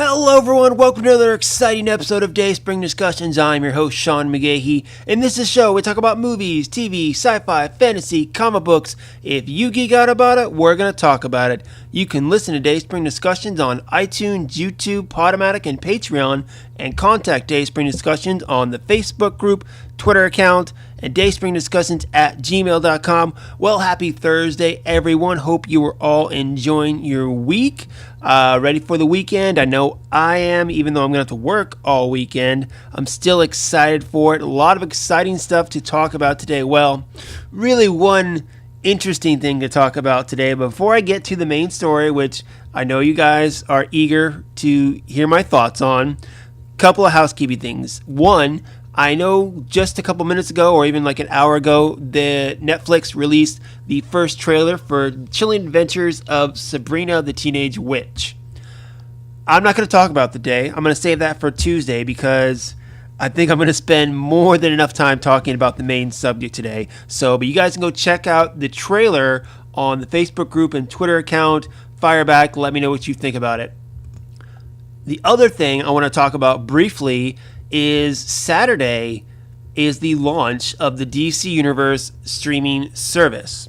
Hello everyone, welcome to another exciting episode of Dayspring Discussions. I'm your host Sean McGahee, and this is a show we talk about movies, TV, sci-fi, fantasy, comic books. If you geek out about it, we're going to talk about it. You can listen to Dayspring Discussions on iTunes, YouTube, Podomatic, and Patreon, and contact Dayspring Discussions on the Facebook group, Twitter account, and dayspringdiscussions@gmail.com. Well, happy Thursday, everyone. Hope you are all enjoying your week. Ready for the weekend? I know I am, even though I'm going to have to work all weekend. I'm still excited for it. A lot of exciting stuff to talk about today. Well, really one interesting thing to talk about today. Before I get to the main story, which I know you guys are eager to hear my thoughts on, a couple of housekeeping things. One, I know just a couple minutes ago, or even like an hour ago, the Netflix released the first trailer for Chilling Adventures of Sabrina the Teenage Witch. I'm not going to talk about the day. I'm going to save that for Tuesday because I think I'm going to spend more than enough time talking about the main subject today. But you guys can go check out the trailer on the Facebook group and Twitter account. Fire back, let me know what you think about it. The other thing I want to talk about briefly is Saturday is the launch of the DC Universe streaming service.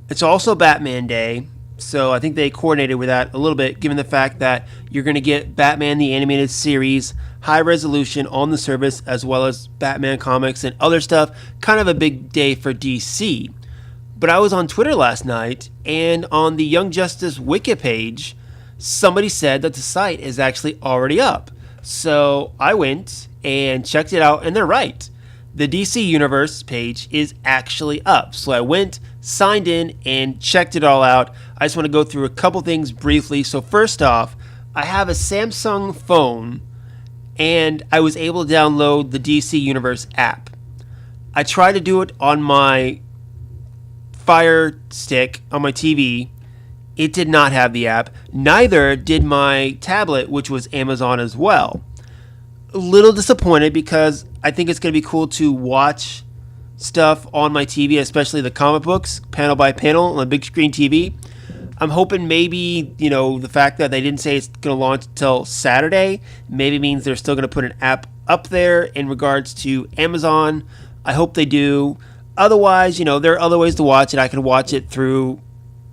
It's also Batman Day, so I think they coordinated with that a little bit, given the fact that you're going to get Batman the Animated Series, high resolution on the service, as well as Batman comics and other stuff. Kind of a big day for DC. But I was on Twitter last night, and on the Young Justice Wiki page, somebody said that the site is actually already up. So I went and checked it out, and they're right. The DC Universe page is actually up. So I went, signed in, and checked it all out. I just want to go through a couple things briefly. So first off, I have a Samsung phone, and I was able to download the DC Universe app. I tried to do it on my Fire Stick on my TV. It did not have the app. Neither did my tablet, which was Amazon as well. A little disappointed because I think it's going to be cool to watch stuff on my TV, especially the comic books, panel by panel on a big screen TV. I'm hoping maybe, the fact that they didn't say it's going to launch until Saturday maybe means they're still going to put an app up there in regards to Amazon. I hope they do. Otherwise, there are other ways to watch it. I can watch it through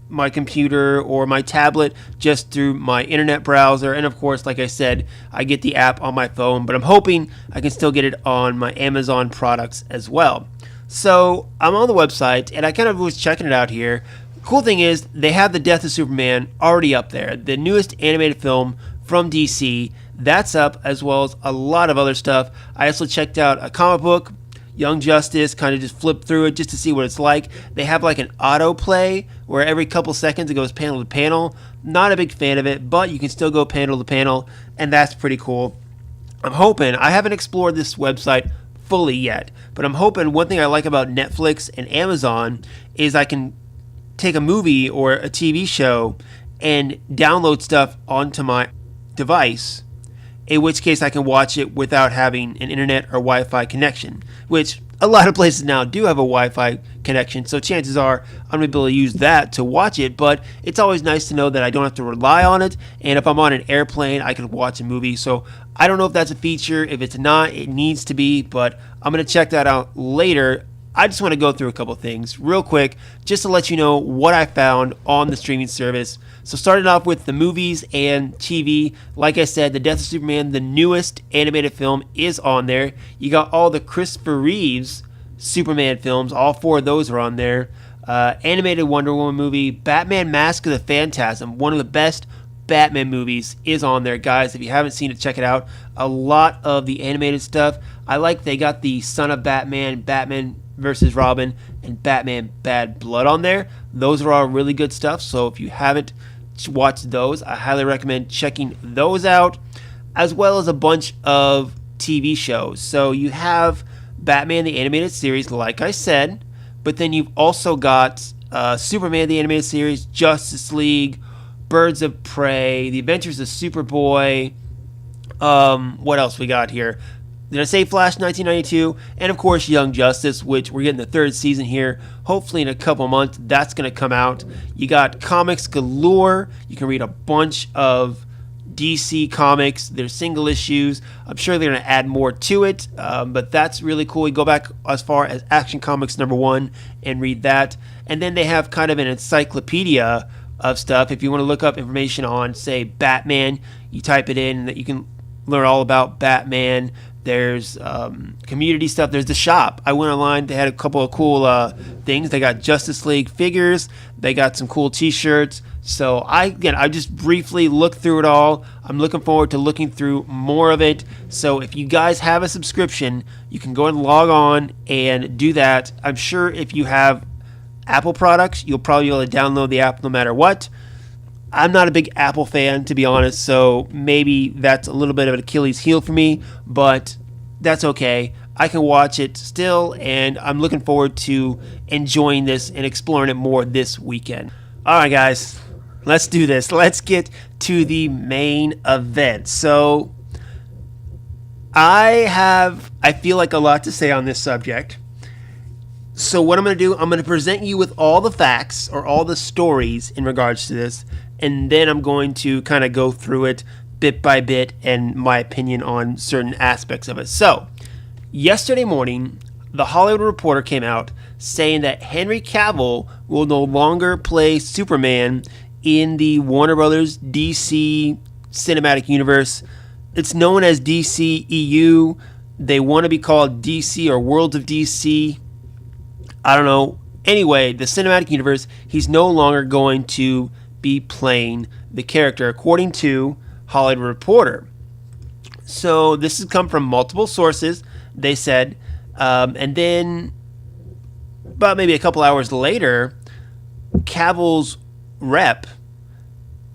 my computer or my tablet, just through my internet browser, and of course, like I said, I get the app on my phone, but I'm hoping I can still get it on my Amazon products as well. So I'm on the website, and I kind of was checking it out here. Cool thing is, they have the Death of Superman already up there, the newest animated film from DC. That's up, as well as a lot of other stuff. I also checked out a comic book, Young Justice, kind of just flipped through it just to see what it's like. They have like an autoplay where every couple seconds it goes panel to panel. Not a big fan of it, but you can still go panel to panel, and that's pretty cool. I'm hoping, I haven't explored this website fully yet, but I'm hoping one thing I like about Netflix and Amazon is I can take a movie or a TV show and download stuff onto my device, in which case I can watch it without having an internet or Wi-Fi connection, which a lot of places now do have a Wi-Fi connection, so chances are I'm going to be able to use that to watch it, but it's always nice to know that I don't have to rely on it, and if I'm on an airplane, I can watch a movie. So I don't know if that's a feature. If it's not, it needs to be, but I'm going to check that out later. I just want to go through a couple things real quick just to let you know what I found on the streaming service. So starting off with the movies and TV, like I said, The Death of Superman, the newest animated film, is on there. You got all the Christopher Reeves Superman films, all four of those are on there. Animated Wonder Woman movie, Batman Mask of the Phantasm, one of the best Batman movies, is on there, guys. If you haven't seen it, check it out. A lot of the animated stuff. I like they got the Son of Batman, Batman versus Robin, and Batman Bad Blood on there. Those are all really good stuff, so if you haven't watched those, I highly recommend checking those out, as well as a bunch of TV shows. So you have Batman the Animated Series, like I said, but then you've also got Superman the Animated Series, Justice League, Birds of Prey, The Adventures of Superboy. What else we got here? Did I say Flash 1992? And of course Young Justice, which we're getting the third season here. Hopefully in a couple months that's going to come out. You got comics galore. You can read a bunch of DC Comics, their single issues. I'm sure they're going to add more to it, but that's really cool. You go back as far as Action Comics #1 and read that. And then they have kind of an encyclopedia of stuff. If you want to look up information on, say, Batman, you type it in, and that you can learn all about Batman. There's community stuff. There's the shop. I went online. They had a couple of cool things. They got Justice League figures. They got some cool T-shirts. So I just briefly looked through it all. I'm looking forward to looking through more of it. So if you guys have a subscription, you can go and log on and do that. I'm sure if you have Apple products, you'll probably be able to download the app no matter what. I'm not a big Apple fan, to be honest, so maybe that's a little bit of an Achilles heel for me, but that's okay. I can watch it still, and I'm looking forward to enjoying this and exploring it more this weekend. All right, guys, let's do this. Let's get to the main event. So I feel like a lot to say on this subject. So what I'm going to do, I'm going to present you with all the facts or all the stories in regards to this, and then I'm going to kind of go through it bit by bit and my opinion on certain aspects of it. So, yesterday morning, the Hollywood Reporter came out saying that Henry Cavill will no longer play Superman in the Warner Brothers DC Cinematic Universe. It's known as DCEU. They want to be called DC or Worlds of DC. I don't know. Anyway, the cinematic universe, he's no longer going to be playing the character, according to Hollywood Reporter. So this has come from multiple sources, they said. And then, about maybe a couple hours later, Cavill's rep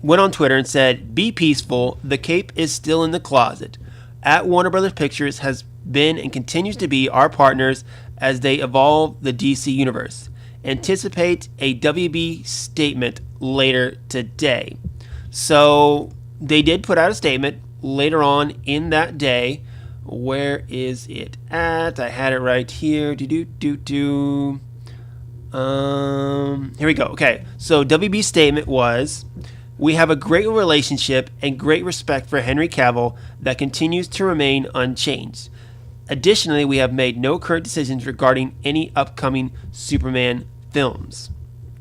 went on Twitter and said, "Be peaceful, the cape is still in the closet. At Warner Brothers Pictures has been and continues to be our partners as they evolve the DC universe. Anticipate a WB statement later today." So they did put out a statement later on in that day. Where is it at? I had it right here. Here we go. Okay, so WB's statement was, "We have a great relationship and great respect for Henry Cavill that continues to remain unchanged. Additionally, we have made no current decisions regarding any upcoming Superman films."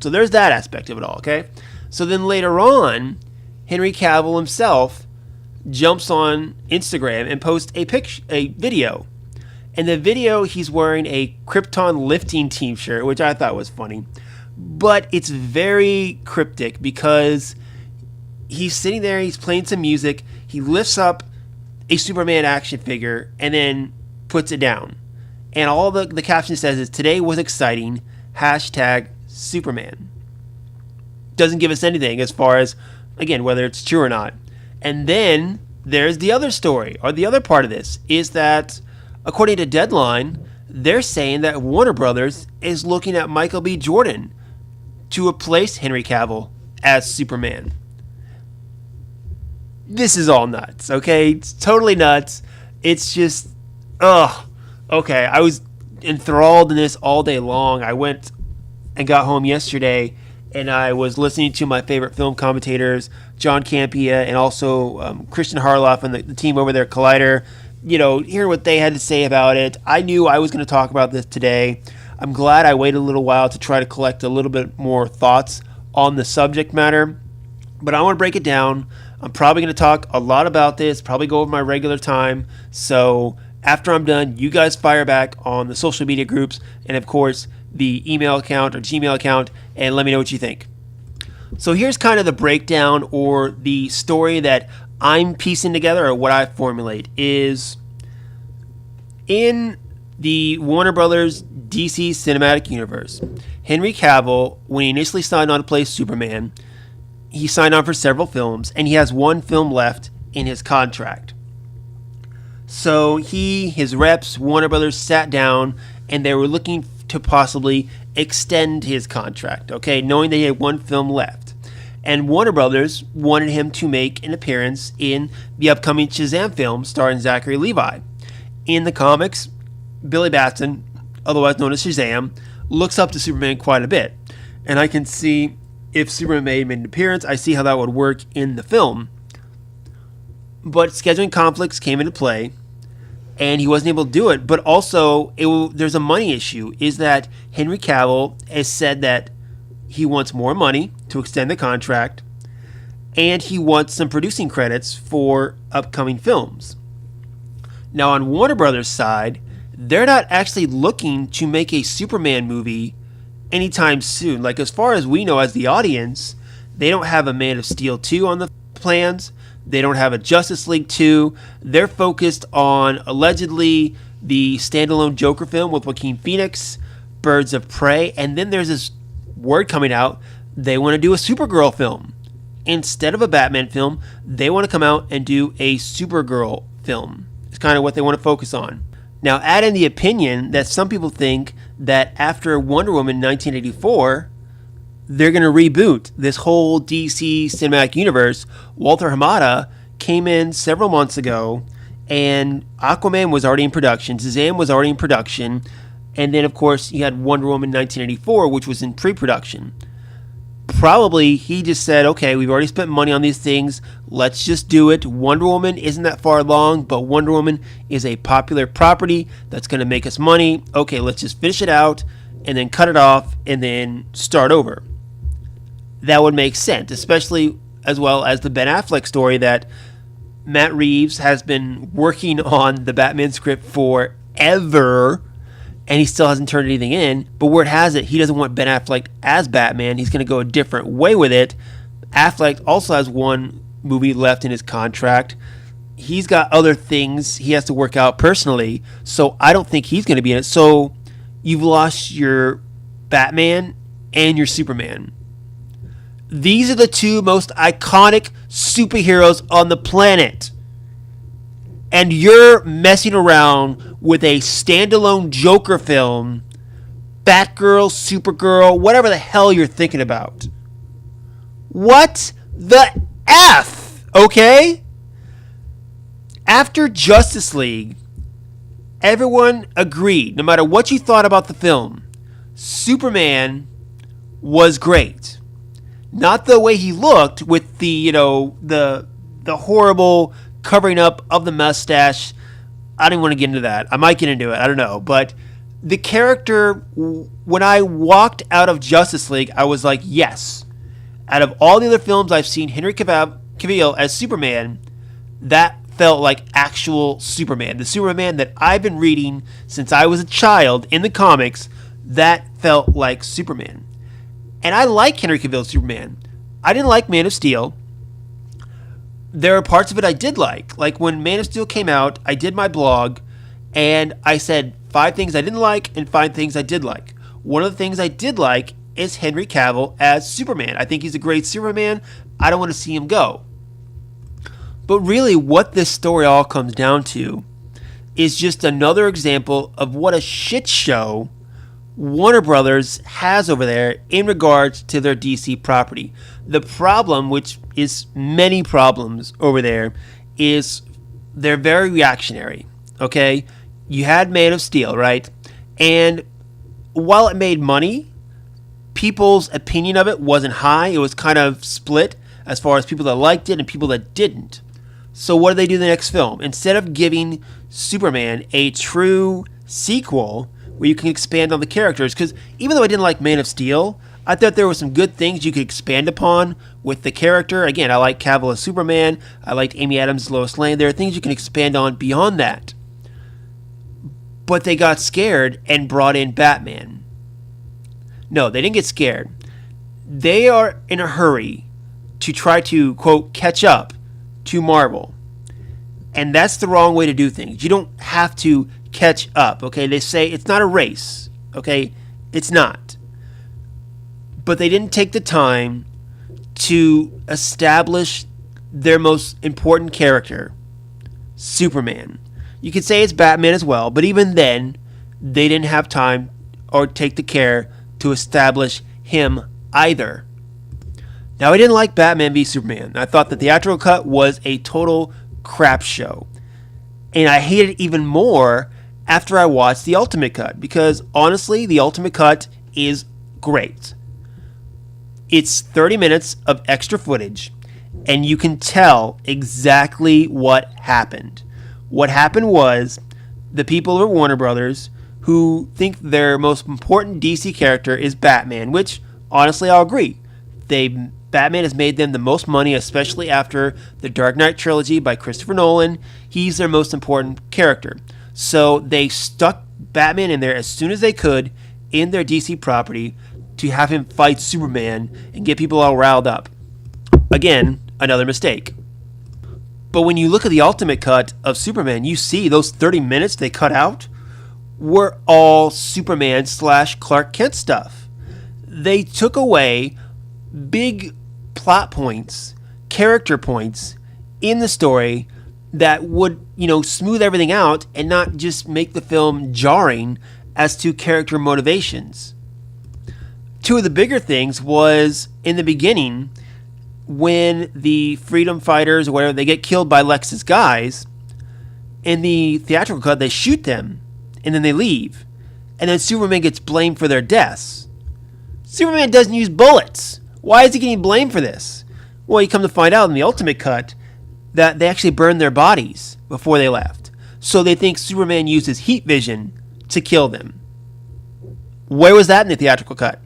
So there's that aspect of it all, okay? So then later on, Henry Cavill himself jumps on Instagram and posts a video. In the video, he's wearing a Krypton lifting team shirt, which I thought was funny. But it's very cryptic because he's sitting there, he's playing some music, he lifts up a Superman action figure and then puts it down. And all the caption says is, "Today was exciting, #Superman." Doesn't give us anything as far as, again, whether it's true or not. And then there's the other story, or the other part of this, is that according to Deadline, they're saying that Warner Brothers is looking at Michael B. Jordan to replace Henry Cavill as Superman. This is all nuts, okay? It's totally nuts. It's just, okay. I was enthralled in this all day long. I went and got home yesterday, and I was listening to my favorite film commentators, John Campea, and also Christian Harloff and the team over there, Collider, hear what they had to say about it. I knew I was going to talk about this today. I'm glad I waited a little while to try to collect a little bit more thoughts on the subject matter, but I want to break it down. I'm probably going to talk a lot about this, probably go over my regular time. So after I'm done, you guys fire back on the social media groups and, of course, the email account or Gmail account, and let me know what you think. So here's kind of the breakdown or the story that I'm piecing together, or what I formulate, is in the Warner Brothers DC Cinematic Universe, Henry Cavill, when he initially signed on to play Superman, he signed on for several films, and he has one film left in his contract. So his reps, Warner Brothers, sat down, and they were looking to possibly extend his contract, okay, knowing that he had one film left. And Warner Brothers wanted him to make an appearance in the upcoming Shazam film starring Zachary Levi. In the comics, Billy Batson, otherwise known as Shazam, looks up to Superman quite a bit. And I can see if Superman made an appearance, I see how that would work in the film. But scheduling conflicts came into play, and he wasn't able to do it. But also, there's a money issue, is that Henry Cavill has said that he wants more money to extend the contract, and he wants some producing credits for upcoming films. Now, on Warner Brothers' side, they're not actually looking to make a Superman movie anytime soon. Like, as far as we know as the audience, they don't have a Man of Steel 2 on the plans. They don't have a Justice League 2. They're focused on, allegedly, the standalone Joker film with Joaquin Phoenix, Birds of Prey, and then there's this word coming out, they want to do a Supergirl film. Instead of a Batman film, they want to come out and do a Supergirl film. It's kind of what they want to focus on. Now, add in the opinion that some people think that after Wonder Woman 1984, they're going to reboot this whole DC cinematic universe. Walter Hamada came in several months ago, and Aquaman was already in production, Shazam was already in production, and then, of course, you had Wonder Woman 1984, which was in pre-production. Probably he just said, okay, we've already spent money on these things, let's just do it. Wonder Woman isn't that far along, but Wonder Woman is a popular property that's going to make us money. Okay, let's just finish it out and then cut it off and then start over. That would make sense, especially as well as the Ben Affleck story that Matt Reeves has been working on the Batman script forever, and he still hasn't turned anything in. But word has it, he doesn't want Ben Affleck as Batman. He's going to go a different way with it. Affleck also has one movie left in his contract. He's got other things he has to work out personally, so I don't think he's going to be in it. So you've lost your Batman and your Superman. These are the two most iconic superheroes on the planet. And you're messing around with a standalone Joker film, Batgirl, Supergirl, whatever the hell you're thinking about. What the F? Okay? After Justice League, everyone agreed, no matter what you thought about the film, Superman was great. Not the way he looked with the, the horrible covering up of the mustache. I don't want to get into that. I might get into it. I don't know. But the character, when I walked out of Justice League, I was like, yes. Out of all the other films I've seen Henry Cavill as Superman, that felt like actual Superman. The Superman that I've been reading since I was a child in the comics, that felt like Superman. And I like Henry Cavill's Superman. I didn't like Man of Steel. There are parts of it I did like. Like when Man of Steel came out, I did my blog, and I said 5 things I didn't like and 5 things I did like. One of the things I did like is Henry Cavill as Superman. I think he's a great Superman. I don't want to see him go. But really, what this story all comes down to is just another example of what a shit show Warner Brothers has over there in regards to their DC property. The problem, which is many problems over there, is they're very reactionary, okay? You had Man of Steel, right? And while it made money, people's opinion of it wasn't high. It was kind of split as far as people that liked it and people that didn't. So what do they do in the next film? Instead of giving Superman a true sequel where you can expand on the characters, because even though I didn't like Man of Steel, I thought there were some good things you could expand upon with the character. Again, I like Cavill as Superman. I liked Amy Adams as Lois Lane. There are things you can expand on beyond that. But they got scared and brought in Batman. No, they didn't get scared. They are in a hurry to try to, quote, catch up to Marvel. And that's the wrong way to do things. You don't have to catch up, okay? They say it's not a race, okay? It's not. But they didn't take the time to establish their most important character, Superman. You could say it's Batman as well, but even then, they didn't have time or take the care to establish him either. Now, I didn't like Batman v Superman. I thought the theatrical cut was a total crap show. And I hated it even more after I watched the Ultimate Cut, because honestly, the Ultimate Cut is great. It's 30 minutes of extra footage. and you can tell exactly what happened. What happened was the people at Warner Brothers who think their most important DC character is Batman, which honestly I'll agree. Batman has made them the most money, especially after the Dark Knight trilogy by Christopher Nolan. He's their most important character. So they stuck Batman in there as soon as they could in their DC property to have him fight Superman and get people all riled up. Again, another mistake. But when you look at the ultimate cut of Superman, you see those 30 minutes they cut out were all Superman / Clark Kent stuff. They took away big plot points, character points in the story that would, smooth everything out and not just make the film jarring as to character motivations. Two of the bigger things was in the beginning when the freedom fighters or whatever, they get killed by Lex's guys. In the theatrical cut, they shoot them and then they leave. And then Superman gets blamed for their deaths. Superman doesn't use bullets. Why is he getting blamed for this? Well, you come to find out in the ultimate cut that they actually burned their bodies before they left. So they think Superman uses heat vision to kill them. Where was that in the theatrical cut?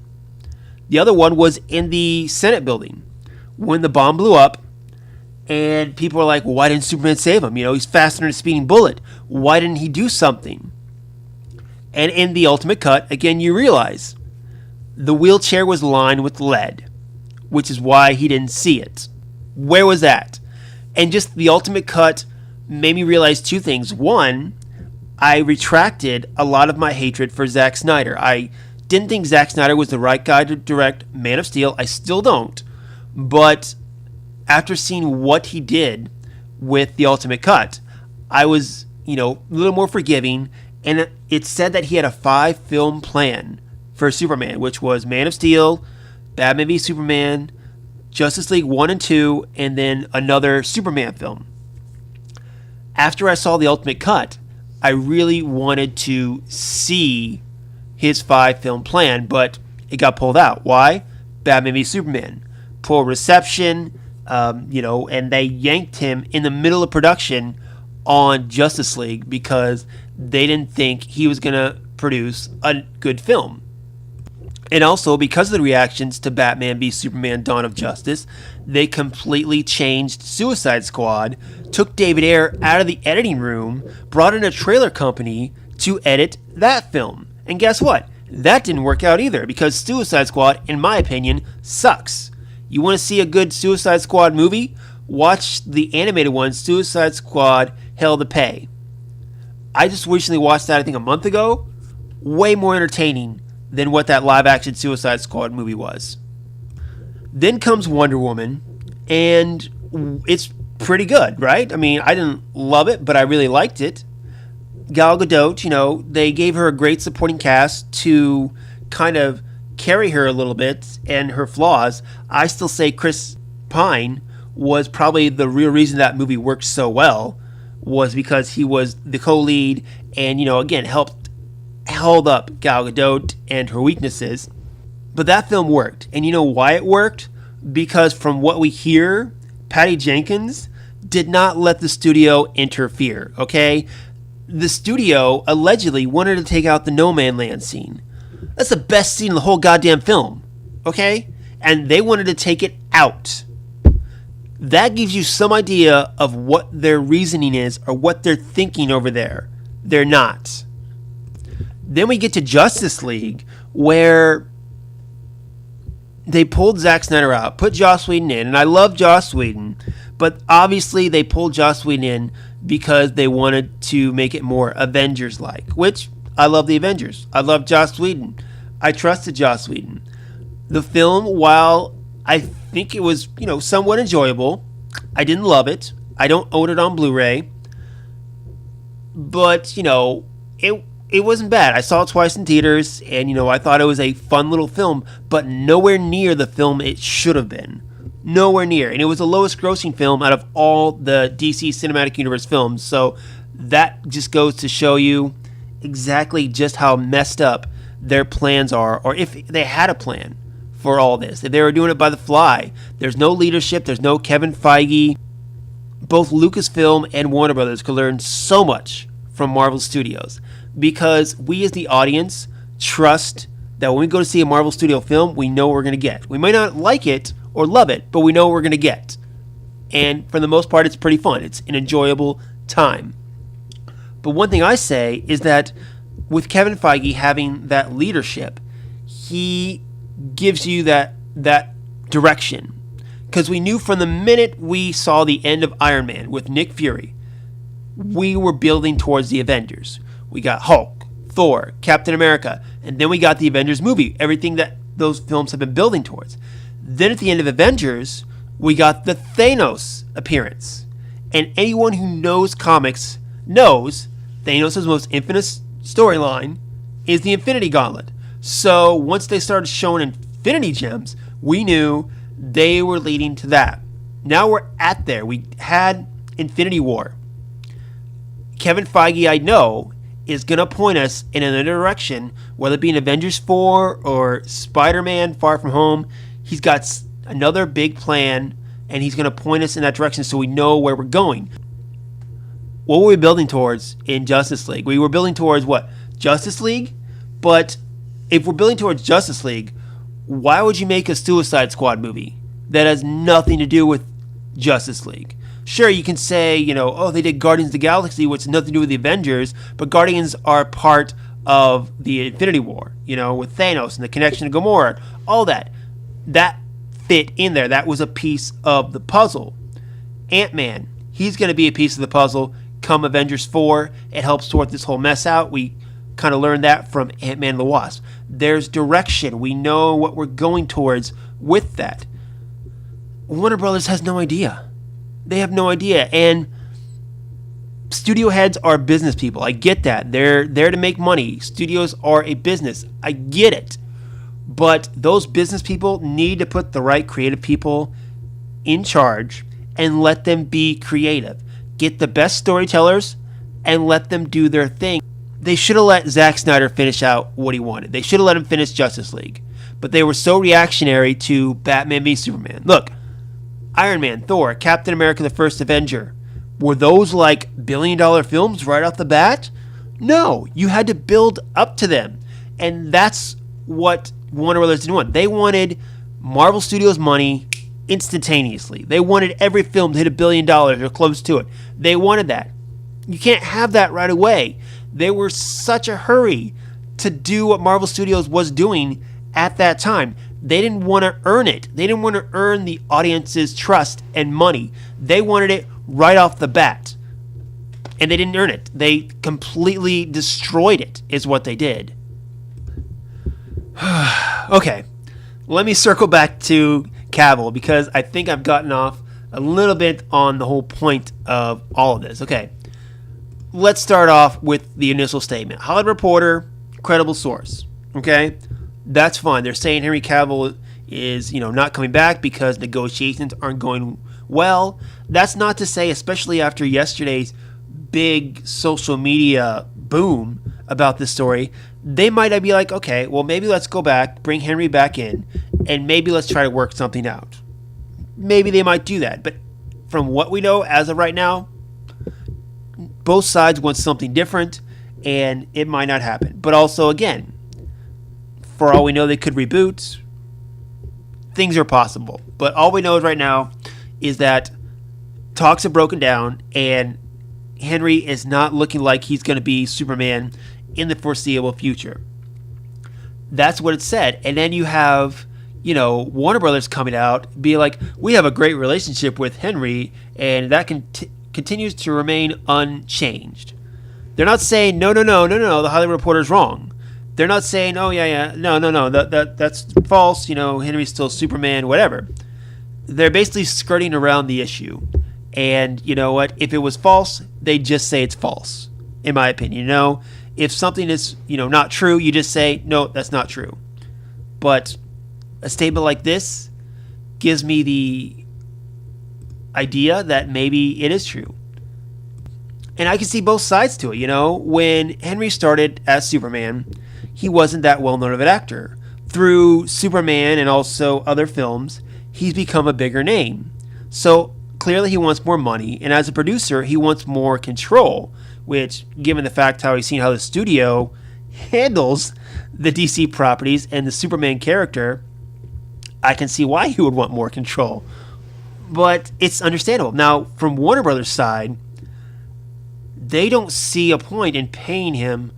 The other one was in the Senate building when the bomb blew up and people were like, well, why didn't Superman save him? He's faster than a speeding bullet. Why didn't he do something? And in the ultimate cut, again, you realize the wheelchair was lined with lead, which is why he didn't see it. Where was that? And just the ultimate cut made me realize two things. One, I retracted a lot of my hatred for Zack Snyder. I didn't think Zack Snyder was the right guy to direct Man of Steel. I still don't. But after seeing what he did with the ultimate cut, I was, a little more forgiving. And it said that he had a 5-film plan for Superman, which was Man of Steel, Batman v Superman, Justice League 1 and 2, and then another Superman film. After I saw the ultimate cut, I really wanted to see his 5-film plan, but it got pulled out. Why? Batman v Superman. Poor reception, and they yanked him in the middle of production on Justice League because they didn't think he was going to produce a good film. And also, because of the reactions to Batman v Superman Dawn of Justice, they completely changed Suicide Squad, took David Ayer out of the editing room, brought in a trailer company to edit that film. And guess what? That didn't work out either, because Suicide Squad, in my opinion, sucks. You want to see a good Suicide Squad movie? Watch the animated one, Suicide Squad Hell to Pay. I just recently watched that, I think a month ago. Way more entertaining than what that live-action Suicide Squad movie was. Then comes Wonder Woman, and it's pretty good, right? I mean, I didn't love it, but I really liked it. Gal Gadot, they gave her a great supporting cast to kind of carry her a little bit and her flaws. I still say Chris Pine was probably the real reason that movie worked so well, was because he was the co-lead and, again, held up Gal Gadot and her weaknesses. But that film worked. And you know why it worked? Because from what we hear, Patty Jenkins did not let the studio interfere, okay? The studio allegedly wanted to take out the No Man Land scene. That's the best scene in the whole goddamn film, okay? And they wanted to take it out. That gives you some idea of what their reasoning is or what they're thinking over there. They're not. Then we get to Justice League, where they pulled Zack Snyder out, put Joss Whedon in, and I love Joss Whedon, but obviously they pulled Joss Whedon in because they wanted to make it more Avengers-like, which I love the Avengers. I love Joss Whedon. I trusted Joss Whedon. The film, while I think it was, somewhat enjoyable, I didn't love it. I don't own it on Blu-ray, but, it wasn't bad. I saw it twice in theaters, and, I thought it was a fun little film, but nowhere near the film it should have been. Nowhere near. And it was the lowest grossing film out of all the DC Cinematic Universe films, so that just goes to show you exactly just how messed up their plans are, or if they had a plan for all this. If they were doing it by the fly, there's no leadership, there's no Kevin Feige. Both Lucasfilm and Warner Brothers could learn so much from Marvel Studios because we as the audience trust that when we go to see a Marvel Studio film, we know what we're going to get. We might not like it or love it, but we know what we're going to get. And for the most part, it's pretty fun. It's an enjoyable time. But one thing I say is that with Kevin Feige having that leadership, he gives you that direction. Because we knew from the minute we saw the end of Iron Man with Nick Fury, we were building towards the Avengers. We got Hulk, Thor, Captain America, and then we got the Avengers movie, everything that those films have been building towards. Then at the end of Avengers, we got the Thanos appearance. And anyone who knows comics knows Thanos' most infamous storyline is the Infinity Gauntlet. So once they started showing Infinity Gems, we knew they were leading to that. Now we're at there. We had Infinity War. Kevin Feige, I know, is going to point us in another direction, whether it be in Avengers 4 or Spider-Man Far From Home. He's got another big plan, and he's going to point us in that direction so we know where we're going. What were we building towards in Justice League? We were building towards what? Justice League? But if we're building towards Justice League, why would you make a Suicide Squad movie that has nothing to do with Justice League? Sure, you can say, oh, they did Guardians of the Galaxy, which has nothing to do with the Avengers, but Guardians are part of the Infinity War, with Thanos and the connection to Gamora, all that. That fit in there. That was a piece of the puzzle. Ant-Man, he's going to be a piece of the puzzle come Avengers 4. It helps sort this whole mess out. We kind of learned that from Ant-Man and the Wasp. There's direction. We know what we're going towards with that. Warner Brothers has no idea. They have no idea. And studio heads are business people. I get that. They're there to make money. Studios are a business. I get it. But those business people need to put the right creative people in charge and let them be creative. Get the best storytellers and let them do their thing. They should have let Zack Snyder finish out what he wanted. They should have let him finish Justice League. But they were so reactionary to Batman v Superman. Look, Iron Man, Thor, Captain America, the First Avenger. Were those like billion-dollar films right off the bat? No, you had to build up to them. And that's what Warner Brothers didn't want. They wanted Marvel Studios money instantaneously. They wanted every film to hit $1 billion or close to it. They wanted that. You can't have that right away. They were such a hurry to do what Marvel Studios was doing at that time. They didn't want to earn it. They didn't want to earn the audience's trust and money. They wanted it right off the bat. And they didn't earn it. They completely destroyed it, is what they did. Okay, let me circle back to Cavill because I think I've gotten off a little bit on the whole point of all of this. Okay, let's start off with the initial statement. Hollywood Reporter, credible source. Okay, that's fine. They're saying Henry Cavill is, not coming back because negotiations aren't going well. That's not to say, especially after yesterday's big social media boom about this story, they might be like, okay, well, maybe let's go back, bring Henry back in, and maybe let's try to work something out. Maybe they might do that. But from what we know as of right now, both sides want something different, and it might not happen. But also, again, for all we know, they could reboot. Things are possible. But all we know right now is that talks have broken down, and Henry is not looking like he's going to be Superman in the foreseeable future. That's what it said. And then you have, Warner Brothers coming out, be like, we have a great relationship with Henry, and that continues to remain unchanged. They're not saying, no, the Hollywood Reporter's wrong. They're not saying, oh, no, that's false, Henry's still Superman, whatever. They're basically skirting around the issue. And you know what? If it was false, they just say it's false, in my opinion. If something is, not true, you just say, no, that's not true. But a statement like this gives me the idea that maybe it is true. And I can see both sides to it. When Henry started as Superman, he wasn't that well known of an actor. through Superman and also other films, he's become a bigger name. So clearly he wants more money, and as a producer, he wants more control, which, given the fact how he's seen how the studio handles the DC properties and the Superman character, I can see why he would want more control. But it's understandable. Now, from Warner Brothers' side, they don't see a point in paying him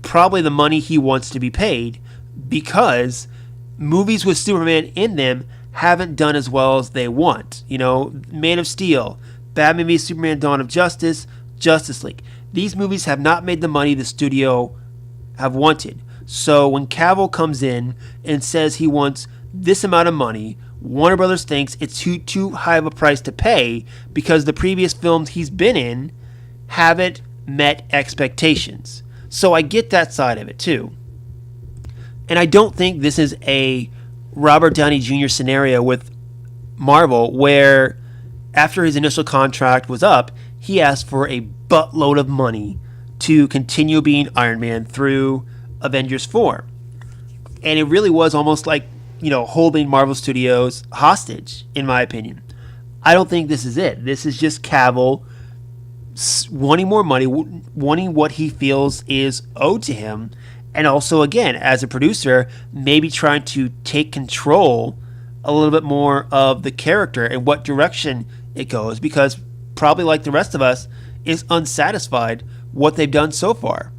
probably the money he wants to be paid, because movies with Superman in them haven't done as well as they want. You know, Man of Steel, Batman v Superman Dawn of Justice, Justice League. These movies have not made the money the studio have wanted. So when Cavill comes in and says he wants this amount of money, Warner Brothers thinks it's too high of a price to pay, because the previous films he's been in haven't met expectations. So I get that side of it too. And I don't think this is a Robert Downey Jr. scenario with Marvel where after his initial contract was up, he asked for a buttload of money to continue being Iron Man through Avengers 4. And it really was almost like, you know, holding Marvel Studios hostage, in my opinion. I don't think this is it. This is just Cavill wanting more money, wanting what he feels is owed to him, and also, again, as a producer, maybe trying to take control a little bit more of the character and what direction it goes, because probably like the rest of us, is unsatisfied what they've done so far.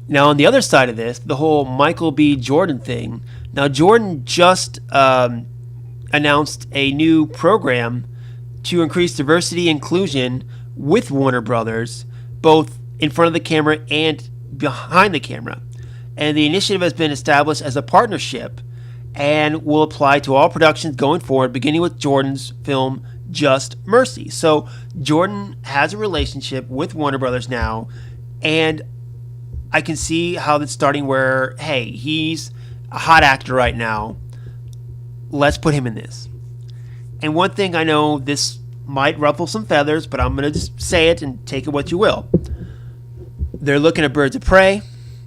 Now, on the other side of this, the whole Michael B. Jordan thing. Now, Jordan just announced a new program to increase diversity and inclusion with Warner Brothers, both in front of the camera and behind the camera. And the initiative has been established as a partnership and will apply to all productions going forward, beginning with Jordan's film Just Mercy. So Jordan has a relationship with Warner Brothers now, and I can see how that's starting where, hey, he's a hot actor right now. Let's put him in this. And one thing I know, this might ruffle some feathers, but I'm going to just say it and take it what you will. They're looking at Birds of Prey.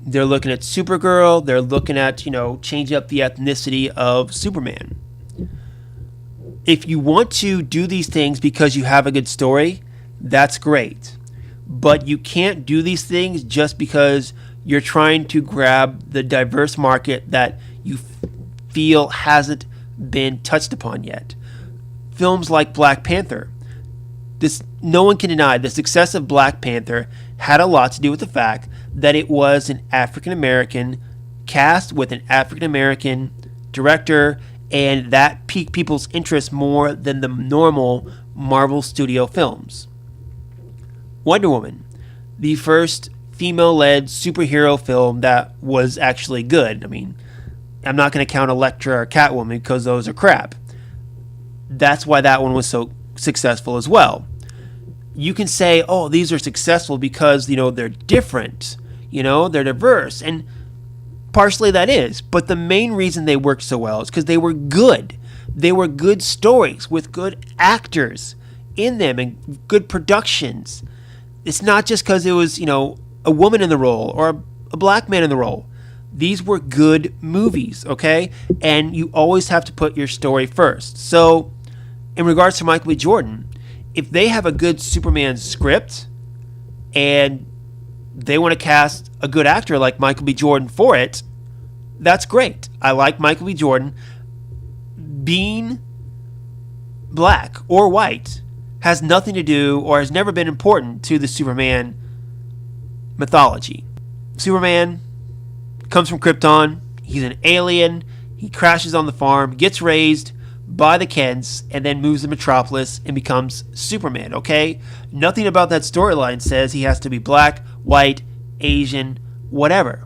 They're looking at Supergirl. They're looking at, changing up the ethnicity of Superman. If you want to do these things because you have a good story, that's great. But you can't do these things just because you're trying to grab the diverse market that you feel hasn't been touched upon yet. Films like Black Panther. No one can deny the success of Black Panther had a lot to do with the fact that it was an African American cast with an African American director, and that piqued people's interest more than the normal Marvel Studio films. Wonder Woman, the first female-led superhero film that was actually good. I mean, I'm not going to count Elektra or Catwoman because those are crap. That's why that one was so successful as well. You can say, oh, these are successful because, they're different, they're diverse, and partially that is, but the main reason they worked so well is because they were good. They were good stories with good actors in them and good productions. It's not just because it was, a woman in the role or a black man in the role. These were good movies, okay? And you always have to put your story first. So, in regards to Michael B. Jordan, if they have a good Superman script and they want to cast a good actor like Michael B. Jordan for it, that's great. I like Michael B. Jordan. Being black or white has nothing to do or has never been important to the Superman mythology. Superman comes from Krypton. He's an alien. He crashes on the farm, gets raised by the Kents, and then moves to Metropolis and becomes Superman, okay? Nothing about that storyline says he has to be black, white, Asian, whatever.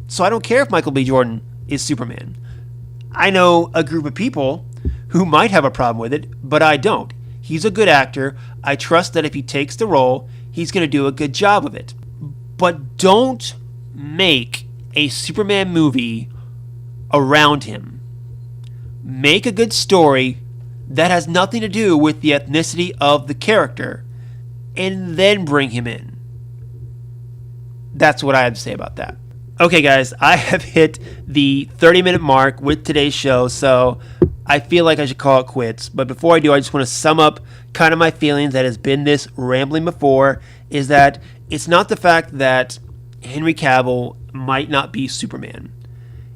So I don't care if Michael B. Jordan is Superman. I know a group of people who might have a problem with it, but I don't. He's a good actor. I trust that if he takes the role, he's going to do a good job of it. But don't make a Superman movie around him. Make a good story that has nothing to do with the ethnicity of the character, and then bring him in. That's what I have to say about that. Okay, guys, I have hit the 30-minute mark with today's show, so I feel like I should call it quits. But before I do, I just want to sum up kind of my feelings that has been this rambling before, is that it's not the fact that Henry Cavill might not be Superman.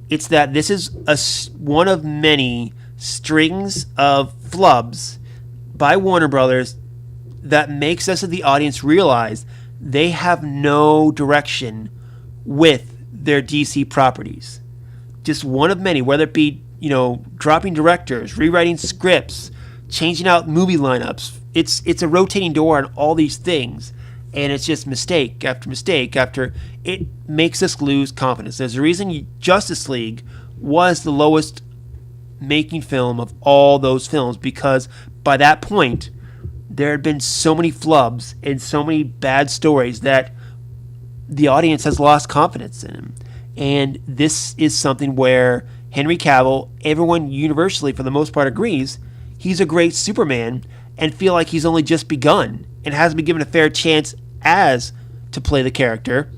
It's that this is one of many strings of flubs by Warner Brothers that makes us as the audience realize they have no direction with their DC properties. Just one of many, whether it be, dropping directors, rewriting scripts, changing out movie lineups. It's a rotating door on all these things, and it's just mistake after mistake after. It makes us lose confidence. There's a reason Justice League was the lowest making film of all those films, because by that point there had been so many flubs and so many bad stories that the audience has lost confidence in him. And this is something where Henry Cavill, everyone universally for the most part agrees, he's a great Superman, and feel like he's only just begun and hasn't been given a fair chance as to play the character.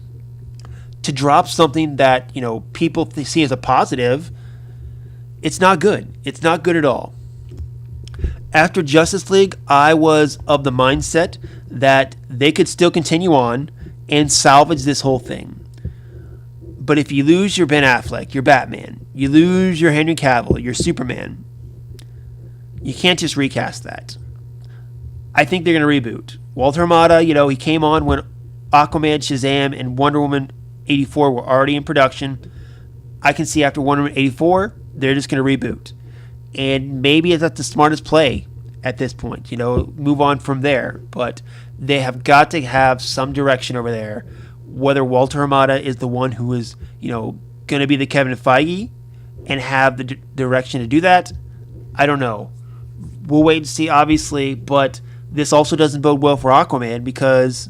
To drop something that, people see as a positive, it's not good. It's not good at all. After Justice League, I was of the mindset that they could still continue on and salvage this whole thing. But if you lose your Ben Affleck, your Batman, you lose your Henry Cavill, your Superman, you can't just recast that. I think they're going to reboot. Walter Hamada, he came on when Aquaman, Shazam, and Wonder Woman 84 were already in production. I can see after Wonder Woman 84, they're just going to reboot. And maybe that's the smartest play at this point, move on from there. But they have got to have some direction over there. Whether Walter Hamada is the one who is, going to be the Kevin Feige and have the direction to do that, I don't know. We'll wait and see, obviously. But this also doesn't bode well for Aquaman, because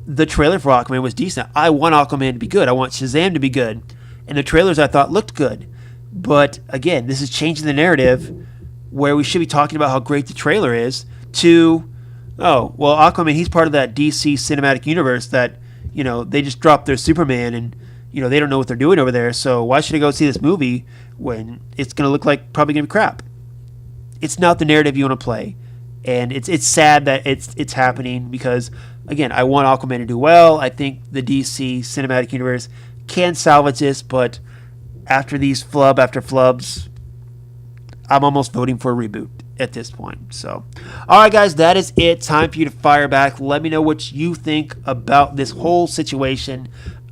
the trailer for Aquaman was decent. I want Aquaman to be good. I want Shazam to be good. And the trailers, I thought, looked good. But again, this is changing the narrative where we should be talking about how great the trailer is to, oh, well, Aquaman, he's part of that DC cinematic universe that, they just dropped their Superman and, they don't know what they're doing over there. So why should I go see this movie when it's going to look like probably going to be crap? It's not the narrative you want to play. And it's sad that it's happening, because, again, I want Aquaman to do well. I think the DC cinematic universe can salvage this, but after these flub after flubs, I'm almost voting for a reboot at this point. So, all right, guys, that is it. Time for you to fire back. Let me know what you think about this whole situation.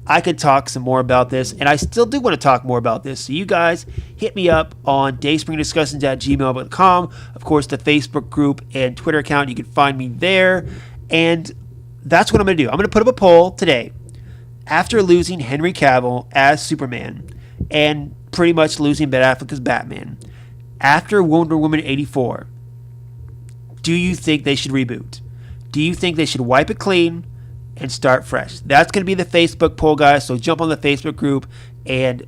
I could talk some more about this, and I still do want to talk more about this. So you guys hit me up on dayspringdiscussions@gmail.com. Of course, the Facebook group and Twitter account, you can find me there. And that's what I'm going to do. I'm going to put up a poll today. After losing Henry Cavill as Superman and pretty much losing Ben Affleck as Batman, after Wonder Woman 84, do you think they should reboot? Do you think they should wipe it clean and start fresh? That's going to be the Facebook poll, guys. So jump on the Facebook group and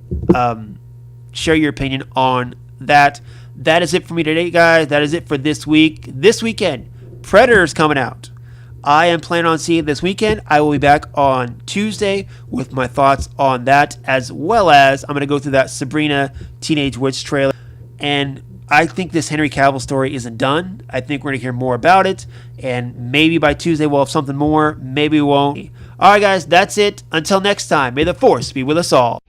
share your opinion on that. That is it for me today, guys. That is it for this week. This weekend, Predator's coming out. I am planning on seeing it this weekend. I will be back on Tuesday with my thoughts on that, as well as I'm going to go through that Sabrina Teenage Witch trailer. And I think this Henry Cavill story isn't done. I think we're going to hear more about it. And maybe by Tuesday we'll have something more. Maybe we won't. All right, guys, that's it. Until next time, may the Force be with us all.